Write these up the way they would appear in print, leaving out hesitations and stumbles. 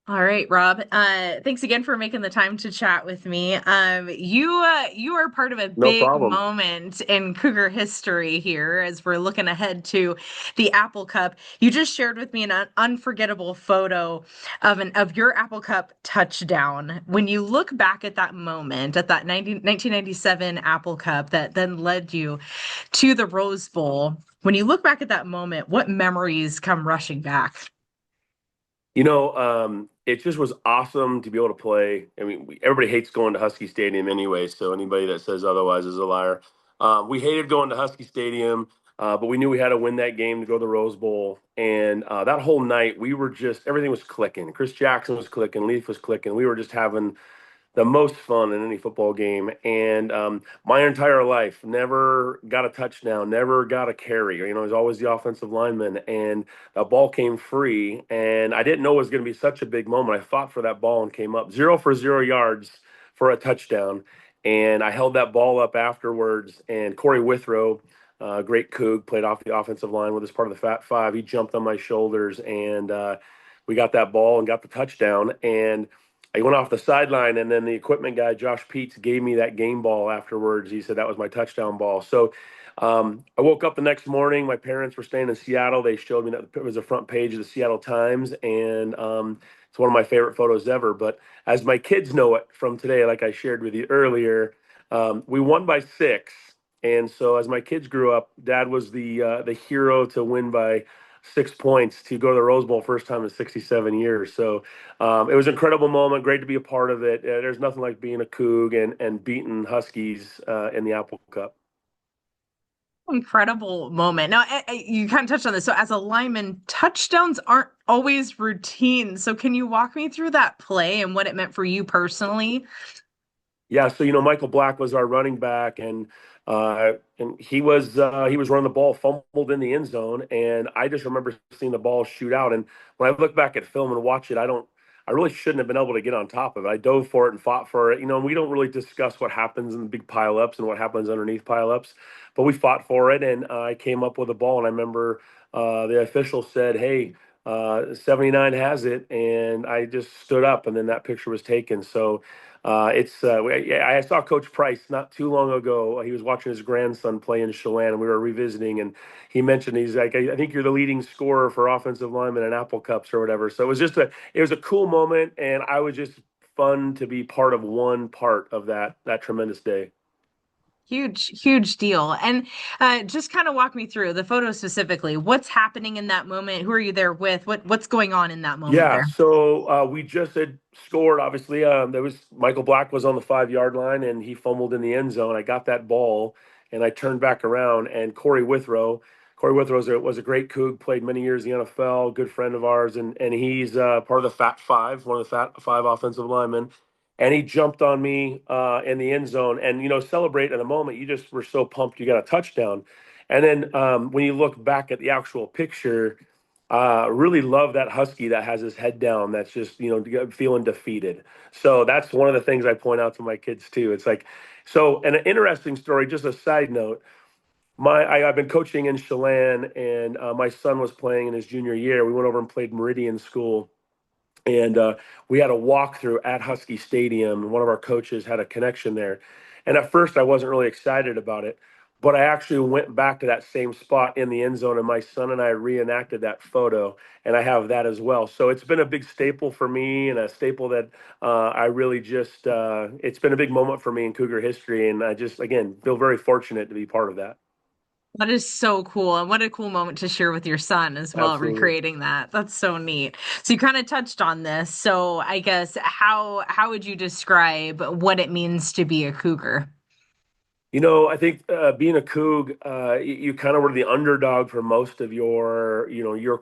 All right, Rob. Thanks again for making the time to chat with me. You are part of a No big problem. moment in Cougar history here as we're looking ahead to the Apple Cup. You just shared with me an unforgettable photo of your Apple Cup touchdown. When you look back at that moment, at that 1997 Apple Cup that then led you to the Rose Bowl, when you look back at that moment, what memories come rushing back? It just was awesome to be able to play. I mean, everybody hates going to Husky Stadium anyway, so anybody that says otherwise is a liar. We hated going to Husky Stadium, but we knew we had to win that game to go to the Rose Bowl. And that whole night, we were just everything was clicking. Chris Jackson was clicking, Leaf was clicking. We were just having the most fun in any football game. And my entire life, never got a touchdown, never got a carry. I was always the offensive lineman, and a ball came free, and I didn't know it was going to be such a big moment. I fought for that ball and came up 0 for 0 yards for a touchdown. And I held that ball up afterwards, and Corey Withrow, great Coug, played off the offensive line with us, part of the Fat Five. He jumped on my shoulders, and we got that ball and got the touchdown. And I went off the sideline, and then the equipment guy, Josh Peets, gave me that game ball afterwards. He said that was my touchdown ball. So I woke up the next morning. My parents were staying in Seattle. They showed me that it was the front page of the Seattle Times, and it's one of my favorite photos ever. But as my kids know it from today, like I shared with you earlier, we won by 6. And so as my kids grew up, Dad was the hero to win by 6 points to go to the Rose Bowl first time in 67 years. So it was an incredible moment. Great to be a part of it. There's nothing like being a Coug and beating Huskies in the Apple Cup. Incredible moment. Now, you kind of touched on this. So, as a lineman, touchdowns aren't always routine. So, can you walk me through that play and what it meant for you personally? Yeah, so Michael Black was our running back, and he was running the ball, fumbled in the end zone, and I just remember seeing the ball shoot out. And when I look back at film and watch it, I really shouldn't have been able to get on top of it. I dove for it and fought for it. And we don't really discuss what happens in the big pileups and what happens underneath pileups, but we fought for it, and I came up with a ball. And I remember the official said, "Hey, 79 has it," and I just stood up, and then that picture was taken. So. I saw Coach Price not too long ago. He was watching his grandson play in Chelan, and we were revisiting. And he mentioned he's like, I think you're the leading scorer for offensive linemen in Apple Cups or whatever. So it was a cool moment, and I was just fun to be part of one part of that tremendous day. Huge, huge deal. And just kind of walk me through the photo specifically. What's happening in that moment? Who are you there with? What's going on in that moment Yeah, there? so we just had scored. Obviously, there was Michael Black was on the 5 yard line, and he fumbled in the end zone. I got that ball, and I turned back around, and Corey Withrow was a great Coug, played many years in the NFL, good friend of ours, and he's part of the Fat Five, one of the Fat Five offensive linemen. And he jumped on me in the end zone, and celebrate in a moment. You just were so pumped you got a touchdown, and then when you look back at the actual picture. Really love that Husky that has his head down. That's just feeling defeated. So that's one of the things I point out to my kids too. It's like so. And an interesting story. Just a side note. I've been coaching in Chelan, and my son was playing in his junior year. We went over and played Meridian School, and we had a walkthrough at Husky Stadium. One of our coaches had a connection there, and at first I wasn't really excited about it, but I actually went back to that same spot in the end zone, and my son and I reenacted that photo, and I have that as well. So it's been a big staple for me, and a staple that I really just it's been a big moment for me in Cougar history, and I just again feel very fortunate to be part of that. That is so cool. And what a cool moment to share with your son as well, Absolutely. recreating that. That's so neat. So you kind of touched on this. So I guess how would you describe what it means to be a cougar? I think being a Coug, you kind of were the underdog for most of your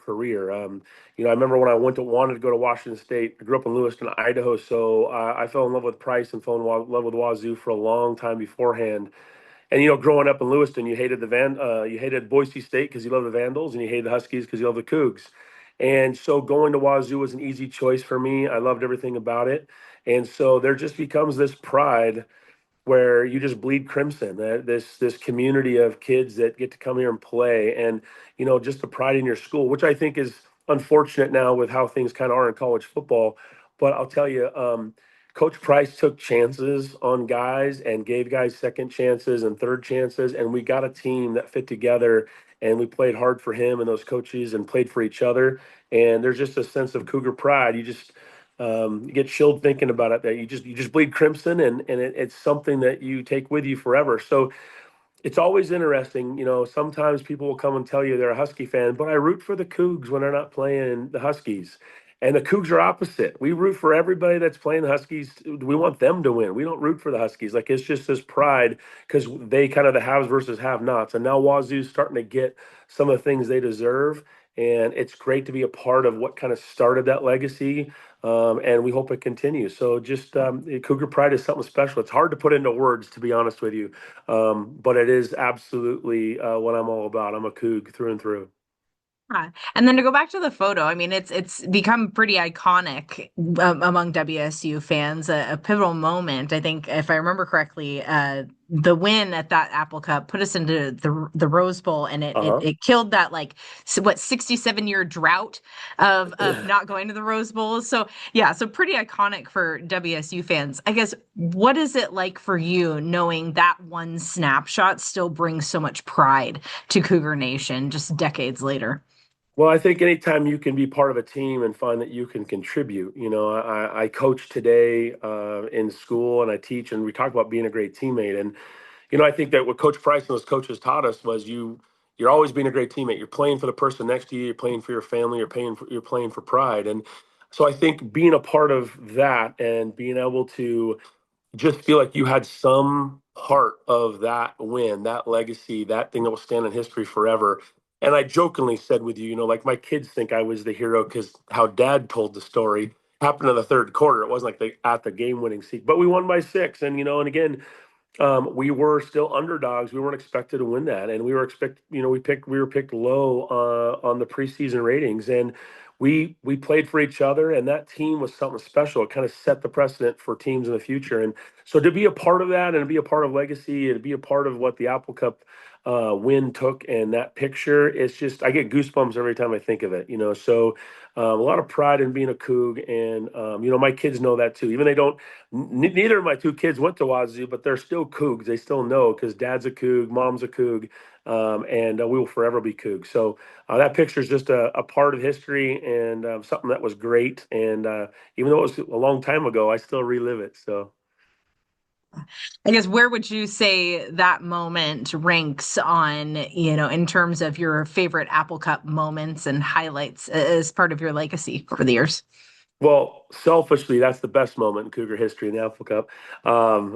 career. I remember when I wanted to go to Washington State. I grew up in Lewiston, Idaho, so I fell in love with Price and fell in love with Wazoo for a long time beforehand. And growing up in Lewiston, you hated Boise State because you love the Vandals, and you hated the Huskies because you love the Cougs. And so going to Wazoo was an easy choice for me. I loved everything about it, and so there just becomes this pride where you just bleed crimson. This community of kids that get to come here and play, and just the pride in your school, which I think is unfortunate now with how things kind of are in college football. But I'll tell you, Coach Price took chances on guys and gave guys second chances and third chances, and we got a team that fit together. And we played hard for him and those coaches, and played for each other. And there's just a sense of Cougar pride. You get chilled thinking about it. That you just bleed crimson, and it's something that you take with you forever. So it's always interesting. Sometimes people will come and tell you they're a Husky fan, but I root for the Cougs when they're not playing the Huskies. And the Cougs are opposite. We root for everybody that's playing the Huskies. We want them to win. We don't root for the Huskies. Like, it's just this pride because they kind of the haves versus have-nots. And now Wazoo's starting to get some of the things they deserve. And it's great to be a part of what kind of started that legacy. And we hope it continues. So just Cougar pride is something special. It's hard to put into words, to be honest with you. But it is absolutely what I'm all about. I'm a Coug through and through. And then to go back to the photo, I mean, it's become pretty iconic among WSU fans, a pivotal moment. I think, if I remember correctly, the win at that Apple Cup put us into the Rose Bowl, and Uh it killed that, like, 67-year drought of not going to the Rose Bowl. So yeah, so pretty iconic for WSU fans. I guess, what is it like for you knowing that one snapshot still brings so much pride to Cougar Nation just decades later? Well, I think anytime you can be part of a team and find that you can contribute, I coach today in school, and I teach, and we talk about being a great teammate. And I think that what Coach Price and those coaches taught us was you're always being a great teammate. You're playing for the person next to you. You're playing for your family. You're playing for pride. And so I think being a part of that and being able to just feel like you had some part of that win, that legacy, that thing that will stand in history forever. And I jokingly said with you, like, my kids think I was the hero because how Dad told the story happened in the third quarter. It wasn't like at the game winning seat, but we won by 6. And again, we were still underdogs. We weren't expected to win that, and we were picked low on the preseason ratings, and we played for each other, and that team was something special. It kind of set the precedent for teams in the future, and so to be a part of that, and to be a part of legacy, and to be a part of what the Apple Cup win took, and that picture, it's just I get goosebumps every time I think of it. So a lot of pride in being a Coug, and my kids know that too. Even they don't. Neither of my two kids went to Wazoo, but they're still Cougs. They still know because Dad's a Coug, Mom's a Coug, and we will forever be Cougs. So that picture is just a part of history, and something that was great. And even though it was a long time ago, I still relive it. So. I guess, where would you say that moment ranks on, in terms of your favorite Apple Cup moments and highlights as part of your legacy over the years? Well, selfishly, that's the best moment in Cougar history in the Apple Cup.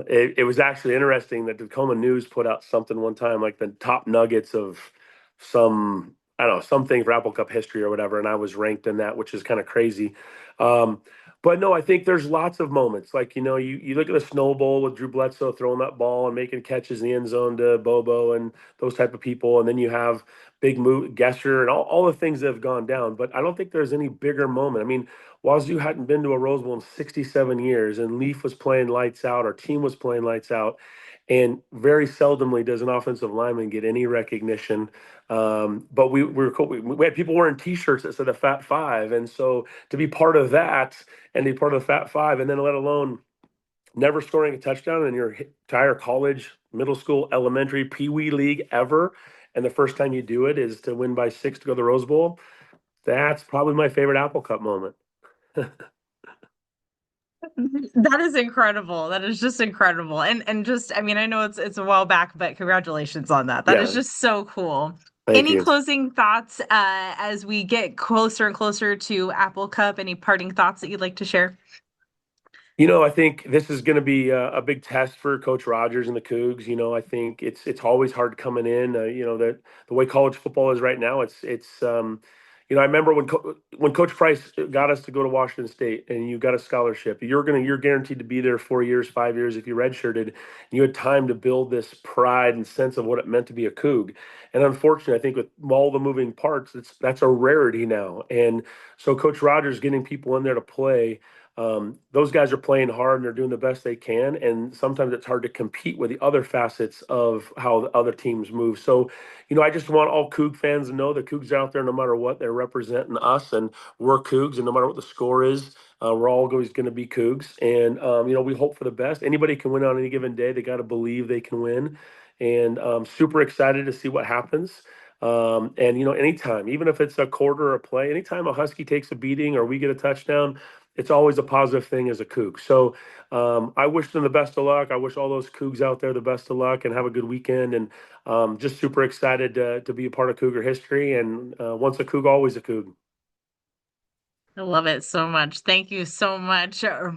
It was actually interesting that the Tacoma News put out something one time, like the top nuggets of I don't know, something for Apple Cup history or whatever, and I was ranked in that, which is kind of crazy. Um, but no, I think there's lots of moments. Like, you look at the Snow Bowl with Drew Bledsoe throwing that ball and making catches in the end zone to Bobo and those type of people, and then you have big move Gesser and all the things that have gone down. But I don't think there's any bigger moment. I mean, Wazoo hadn't been to a Rose Bowl in 67 years, and Leaf was playing lights out. Our team was playing lights out, and very seldomly does an offensive lineman get any recognition. But we were cool. We had people wearing T-shirts that said the Fat Five, and so to be part of that and be part of the Fat Five, and then let alone never scoring a touchdown in your entire college, middle school, elementary, Pee Wee league ever, and the first time you do it is to win by 6 to go to the Rose Bowl. That's probably my favorite Apple Cup moment. That is incredible. That is just incredible. And just, I mean, I know it's a while back, but congratulations on that. That is Yeah, just so cool. thank Any you. closing thoughts as we get closer and closer to Apple Cup? Any parting thoughts that you'd like to share? I think this is going to be a big test for Coach Rogers and the Cougs. I think it's always hard coming in. That the way college football is right now, I remember when Coach Price got us to go to Washington State, and you got a scholarship. You're guaranteed to be there 4 years, 5 years if you redshirted. And you had time to build this pride and sense of what it meant to be a Coug. And unfortunately, I think with all the moving parts, that's a rarity now. And so Coach Rogers getting people in there to play. those guys are playing hard and they're doing the best they can. And sometimes it's hard to compete with the other facets of how the other teams move. So, I just want all Coug fans to know the Cougs out there, no matter what, they're representing us, and we're Cougs, and no matter what the score is, we're always going to be Cougs. And, we hope for the best. Anybody can win on any given day. They got to believe they can win. And super excited to see what happens. And anytime, even if it's a quarter or a play, anytime a Husky takes a beating or we get a touchdown, it's always a positive thing as a Coug. So I wish them the best of luck. I wish all those Cougs out there the best of luck and have a good weekend. And just super excited to be a part of Cougar history. And once a Coug, always a Coug. I love it so much. Thank you so much,